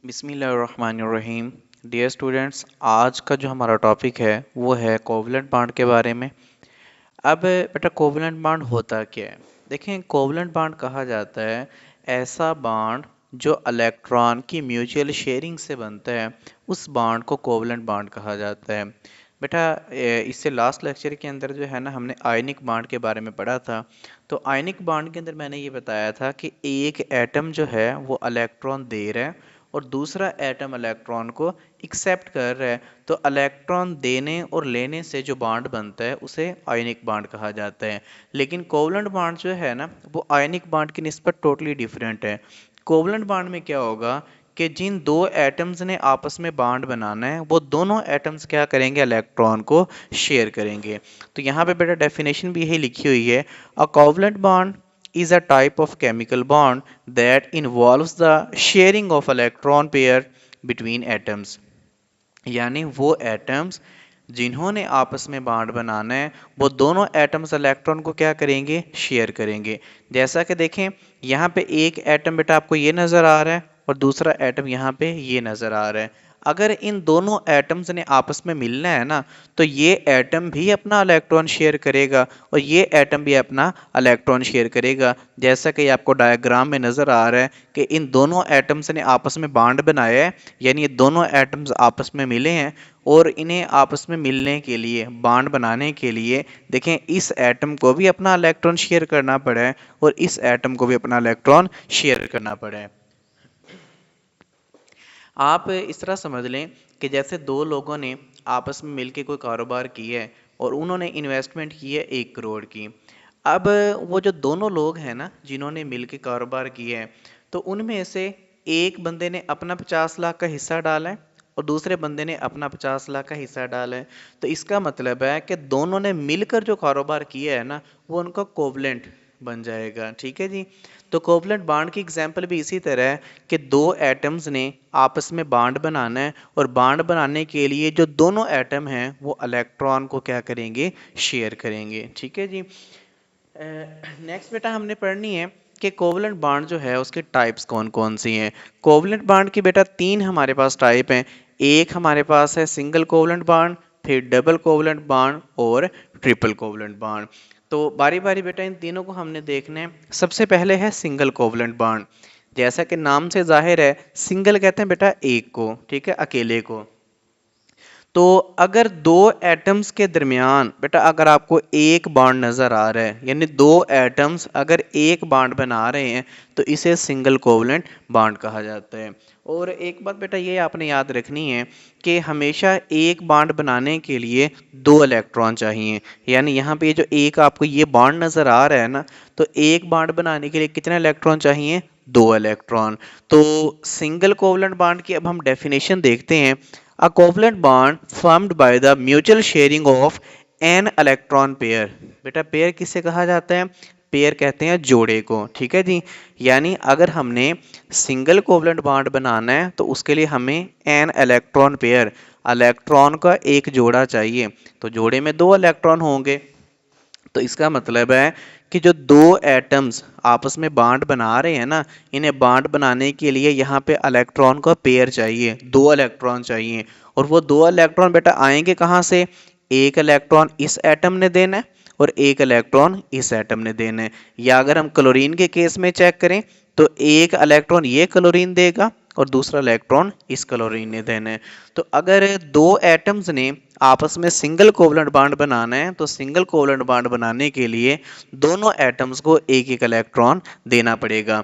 बिस्मिल्लाहिर्रहमानिर्रहीम। Dear students, आज का जो हमारा टॉपिक है वो है कोवलेंट बॉन्ड के बारे में। अब बेटा कोवलेंट बॉन्ड होता क्या है? देखें, कोवलेंट बॉन्ड कहा जाता है ऐसा बॉन्ड जो इलेक्ट्रॉन की म्यूचुअल शेयरिंग से बनता है, उस बॉन्ड को कोवलेंट बॉन्ड कहा जाता है। बेटा इससे लास्ट लेक्चर के अंदर जो है ना, हमने आयनिक बॉन्ड के बारे में पढ़ा था। तो आयनिक बॉन्ड के अंदर मैंने ये बताया था कि एक एटम जो है वो इलेक्ट्रॉन दे रहा है और दूसरा एटम इलेक्ट्रॉन को एक्सेप्ट कर रहा है। तो इलेक्ट्रॉन देने और लेने से जो बॉन्ड बनता है उसे आयनिक बॉन्ड कहा जाता है। लेकिन कोवलेंट बॉन्ड जो है ना, वो आयनिक बॉन्ड की निस्बत टोटली डिफरेंट है। कोवलेंट बॉन्ड में क्या होगा कि जिन दो एटम्स ने आपस में बॉन्ड बनाना है, वो दोनों एटम्स क्या करेंगे, इलेक्ट्रॉन को शेयर करेंगे। तो यहाँ पे बेटा डेफिनेशन भी यही लिखी हुई है, a covalent bond is a type of chemical bond that involves the sharing of electron pair between atoms। यानी वो एटम्स जिन्होंने आपस में बॉन्ड बनाना है, वो दोनों एटम्स इलेक्ट्रॉन को क्या करेंगे, शेयर करेंगे। जैसा कि देखें, यहाँ पे एक एटम बेटा आपको ये नज़र आ रहा है और दूसरा एटम यहाँ पे ये नज़र आ रहा है। अगर इन दोनों एटम्स ने आपस में मिलना है ना, तो ये एटम भी अपना इलेक्ट्रॉन शेयर करेगा और ये एटम भी अपना इलेक्ट्रॉन शेयर करेगा। जैसा कि आपको डायग्राम में नज़र आ रहा है कि इन दोनों एटम्स ने आपस में बॉन्ड बनाया है, यानी ये दोनों एटम्स आपस में मिले हैं। और इन्हें आपस में मिलने के लिए, बॉन्ड बनाने के लिए, देखें, इस एटम को भी अपना इलेक्ट्रॉन शेयर करना पड़ा है और इस एटम को भी अपना इलेक्ट्रॉन शेयर करना पड़ा है। आप इस तरह समझ लें कि जैसे दो लोगों ने आपस में मिलकर कोई कारोबार किया है और उन्होंने इन्वेस्टमेंट की है 1 करोड़ की। अब वो जो दोनों लोग हैं ना, जिन्होंने मिलकर कारोबार किया है, तो उनमें से एक बंदे ने अपना 50 लाख का हिस्सा डाला है और दूसरे बंदे ने अपना 50 लाख का हिस्सा डाला है। तो इसका मतलब है कि दोनों ने मिलकर जो कारोबार किया है ना, वो उनका कोवलेंट बन जाएगा। ठीक है जी। तो कोवलेंट बॉन्ड की एग्जांपल भी इसी तरह है कि दो एटम्स ने आपस में बॉन्ड बनाना है और बॉन्ड बनाने के लिए जो दोनों एटम हैं वो इलेक्ट्रॉन को क्या करेंगे, शेयर करेंगे। ठीक है जी। नेक्स्ट बेटा हमने पढ़नी है कि कोवलेंट बॉन्ड जो है उसके टाइप्स कौन कौन सी हैं। कोवलेंट बॉन्ड की बेटा 3 हमारे पास टाइप हैं। एक हमारे पास है सिंगल कोवलेंट बॉन्ड, फिर डबल कोवलेंट बॉन्ड और ट्रिपल कोवलेंट बॉन्ड। तो बारी बारी बेटा इन तीनों को हमने देखना है। सबसे पहले है सिंगल कोवलेंट बॉन्ड। जैसा कि नाम से जाहिर है, सिंगल कहते हैं बेटा एक को, ठीक है, अकेले को। तो अगर दो एटम्स के दरमियान बेटा अगर आपको एक बॉन्ड नजर आ रहा है, यानी दो एटम्स अगर एक बॉन्ड बना रहे हैं, तो इसे सिंगल कोवलेंट बॉन्ड कहा जाता है। और एक बात बेटा ये आपने याद रखनी है कि हमेशा एक बॉन्ड बनाने के लिए 2 इलेक्ट्रॉन चाहिए। यानी यहाँ पे जो एक आपको ये बॉन्ड नजर आ रहा है ना, तो एक बॉन्ड बनाने के लिए कितने इलेक्ट्रॉन चाहिए, 2 इलेक्ट्रॉन। तो सिंगल कोवलेंट बॉन्ड की अब हम डेफिनेशन देखते हैं। A covalent bond formed by the mutual sharing of an electron pair। बेटा पेयर किसे कहा जाता है, पेयर कहते हैं जोड़े को। ठीक है जी। यानी अगर हमने सिंगल कोवलेंट बॉन्ड बनाना है तो उसके लिए हमें एन इलेक्ट्रॉन पेयर, इलेक्ट्रॉन का एक जोड़ा चाहिए। तो जोड़े में 2 इलेक्ट्रॉन होंगे। तो इसका मतलब है कि जो दो एटम्स आपस में बॉन्ड बना रहे हैं ना, इन्हें बॉन्ड बनाने के लिए यहाँ पे इलेक्ट्रॉन का पेयर चाहिए, 2 इलेक्ट्रॉन चाहिए। और वो 2 इलेक्ट्रॉन बेटा आएंगे कहाँ से, एक इलेक्ट्रॉन इस एटम ने देना है और एक इलेक्ट्रॉन इस एटम ने देना है। या अगर हम क्लोरीन के केस में चेक करें, तो एक इलेक्ट्रॉन ये क्लोरीन देगा और दूसरा इलेक्ट्रॉन इस क्लोरीन ने देना है। तो अगर दो एटम्स ने आपस में सिंगल कोवलेंट बॉन्ड बनाना है, तो सिंगल कोवलेंट बॉन्ड बनाने के लिए दोनों एटम्स को एक एक इलेक्ट्रॉन देना पड़ेगा।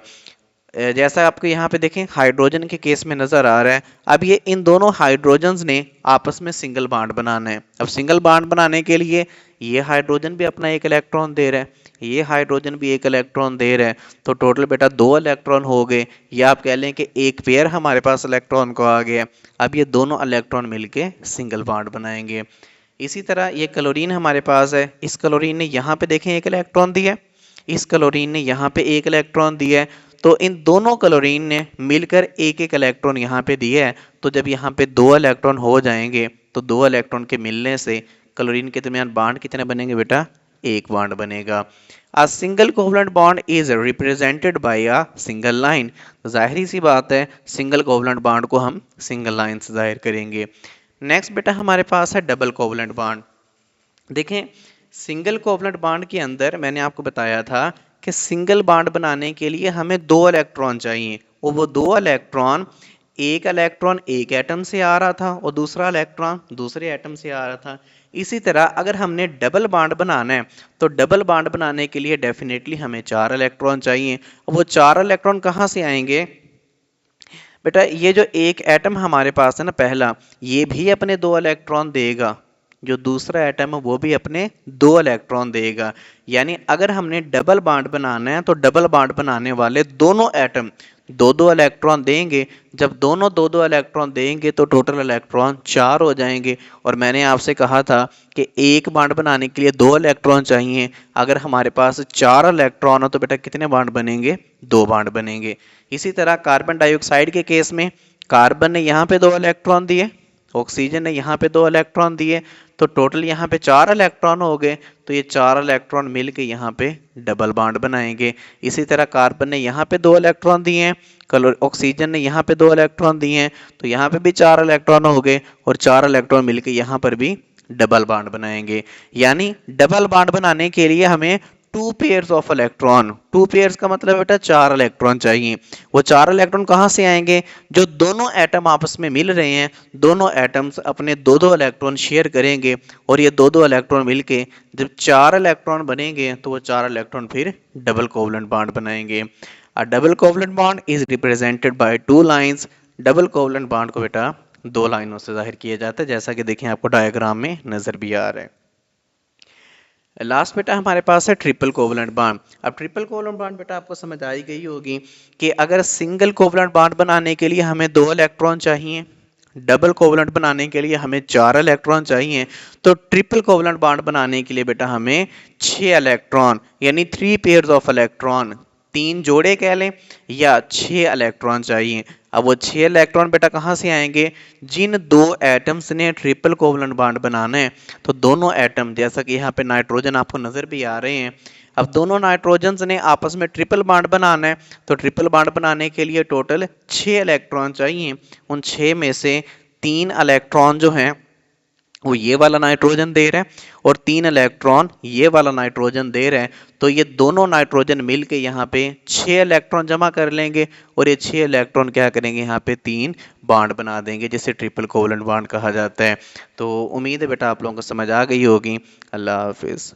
जैसा आपको यहाँ पे देखें हाइड्रोजन के केस में नजर आ रहा है। अब ये इन दोनों हाइड्रोजन्स ने आपस में सिंगल बॉन्ड बनाना है। अब सिंगल बॉन्ड बनाने के लिए ये हाइड्रोजन भी अपना एक इलेक्ट्रॉन दे रहा है, ये हाइड्रोजन भी एक इलेक्ट्रॉन दे रहा है। तो टोटल बेटा 2 इलेक्ट्रॉन हो गए, या आप कह लें कि एक पेयर हमारे पास इलेक्ट्रॉन को आ गया। अब ये दोनों इलेक्ट्रॉन मिलके सिंगल बॉन्ड बनाएंगे। इसी तरह ये क्लोरीन हमारे पास है। इस क्लोरीन ने यहाँ पे देखें एक इलेक्ट्रॉन दिया है, इस क्लोरीन ने यहाँ पे एक इलेक्ट्रॉन दिया है। तो इन दोनों क्लोरीन ने मिलकर एक एक इलेक्ट्रॉन यहाँ पे दिया है। तो जब यहाँ पे 2 इलेक्ट्रॉन हो जाएंगे, तो 2 इलेक्ट्रॉन के मिलने से क्लोरीन के दरमियान बॉन्ड कितने बनेंगे बेटा, एक बॉन्ड बनेगा। A single covalent bond is represented by a single line. जाहिर सी बात है सिंगल कोवलेंट बॉन्ड को हम सिंगल लाइन से जाहिर करेंगे। नेक्स्ट बेटा हमारे पास है डबल कोवलेंट बॉन्ड। देखें सिंगल कोवलेंट बॉन्ड के अंदर मैंने आपको बताया था कि सिंगल बॉन्ड बनाने के लिए हमें दो इलेक्ट्रॉन चाहिए और वो दो इलेक्ट्रॉन एक एटम से आ रहा था और दूसरा इलेक्ट्रॉन दूसरे एटम से आ रहा था। इसी तरह अगर हमने डबल बॉन्ड बनाना है तो डबल बॉन्ड बनाने के लिए डेफिनेटली हमें चार इलेक्ट्रॉन चाहिए। वो चार इलेक्ट्रॉन कहाँ से आएंगे बेटा? ये जो एक एटम हमारे पास है ना पहला, ये भी अपने दो इलेक्ट्रॉन देगा, जो दूसरा एटम है वो भी अपने दो इलेक्ट्रॉन देगा। यानी अगर हमने डबल बॉन्ड बनाना है तो डबल बॉन्ड बनाने वाले दोनों एटम दो दो इलेक्ट्रॉन देंगे। जब दोनों दो दो इलेक्ट्रॉन देंगे तो टोटल इलेक्ट्रॉन चार हो जाएंगे। और मैंने आपसे कहा था कि एक बॉन्ड बनाने के लिए दो इलेक्ट्रॉन चाहिए। अगर हमारे पास चार इलेक्ट्रॉन हो तो बेटा कितने बॉन्ड बनेंगे? दो बॉन्ड बनेंगे। इसी तरह कार्बन डाइऑक्साइड के केस में कार्बन ने यहाँ पे दो इलेक्ट्रॉन दिए, ऑक्सीजन ने यहाँ पे दो इलेक्ट्रॉन दिए, तो टोटल यहाँ पे चार इलेक्ट्रॉन हो गए। तो ये चार इलेक्ट्रॉन मिलके यहाँ पे डबल बॉन्ड बनाएंगे। इसी तरह कार्बन ने यहाँ पे दो इलेक्ट्रॉन दिए हैं, कल ऑक्सीजन ने यहाँ पे दो इलेक्ट्रॉन दिए हैं, तो यहाँ पे भी चार इलेक्ट्रॉन हो गए और चार इलेक्ट्रॉन मिलके यहाँ पर भी डबल बॉन्ड बनाएंगे। यानी डबल बॉन्ड बनाने के लिए हमें two pairs of electron, two pairs का मतलब बेटा चार इलेक्ट्रॉन चाहिए। वो चार इलेक्ट्रॉन कहाँ से आएंगे? जो दोनों एटम आपस में मिल रहे हैं, दोनों एटम्स अपने दो दो इलेक्ट्रॉन शेयर करेंगे और ये दो दो इलेक्ट्रॉन मिलके जब चार इलेक्ट्रॉन बनेंगे तो वो चार इलेक्ट्रॉन फिर डबल कोवलेंट बॉन्ड बनाएंगे। अ double covalent bond is represented by two lines. Double covalent bond को बेटा दो लाइनों से जाहिर किया जाता है, जैसा कि देखें आपको डायग्राम में नजर भी आ रहा है। लास्ट बेटा हमारे पास है ट्रिपल कोवलेंट बॉन्ड। अब ट्रिपल कोवलेंट बॉन्ड बेटा आपको समझ आई गई होगी कि अगर सिंगल कोवलेंट बॉन्ड बनाने के लिए हमें दो इलेक्ट्रॉन चाहिए, डबल कोवलेंट बनाने के लिए हमें चार इलेक्ट्रॉन चाहिए, तो ट्रिपल कोवलेंट बॉन्ड बनाने के लिए बेटा हमें छह इलेक्ट्रॉन यानी थ्री पेयर्स ऑफ इलेक्ट्रॉन, तीन जोड़े कह लें, या छह इलेक्ट्रॉन चाहिए। अब वो छह इलेक्ट्रॉन बेटा कहाँ से आएंगे? जिन दो एटम्स ने ट्रिपल कोवलेंट बॉन्ड बनाना है तो दोनों एटम, जैसा कि यहाँ पे नाइट्रोजन आपको नजर भी आ रहे हैं, अब दोनों नाइट्रोजन ने आपस में ट्रिपल बॉन्ड बनाना है तो ट्रिपल बॉन्ड बनाने के लिए टोटल छह इलेक्ट्रॉन चाहिए। उन छह में से तीन इलेक्ट्रॉन जो हैं वो ये वाला नाइट्रोजन दे रहा है और तीन इलेक्ट्रॉन ये वाला नाइट्रोजन दे रहा है। तो ये दोनों नाइट्रोजन मिलके यहाँ पे छह इलेक्ट्रॉन जमा कर लेंगे और ये छह इलेक्ट्रॉन क्या करेंगे? यहाँ पे तीन बॉन्ड बना देंगे, जिसे ट्रिपल कोवलेंट बॉन्ड कहा जाता है। तो उम्मीद है बेटा आप लोगों को समझ आ गई होगी। अल्लाह हाफिज़।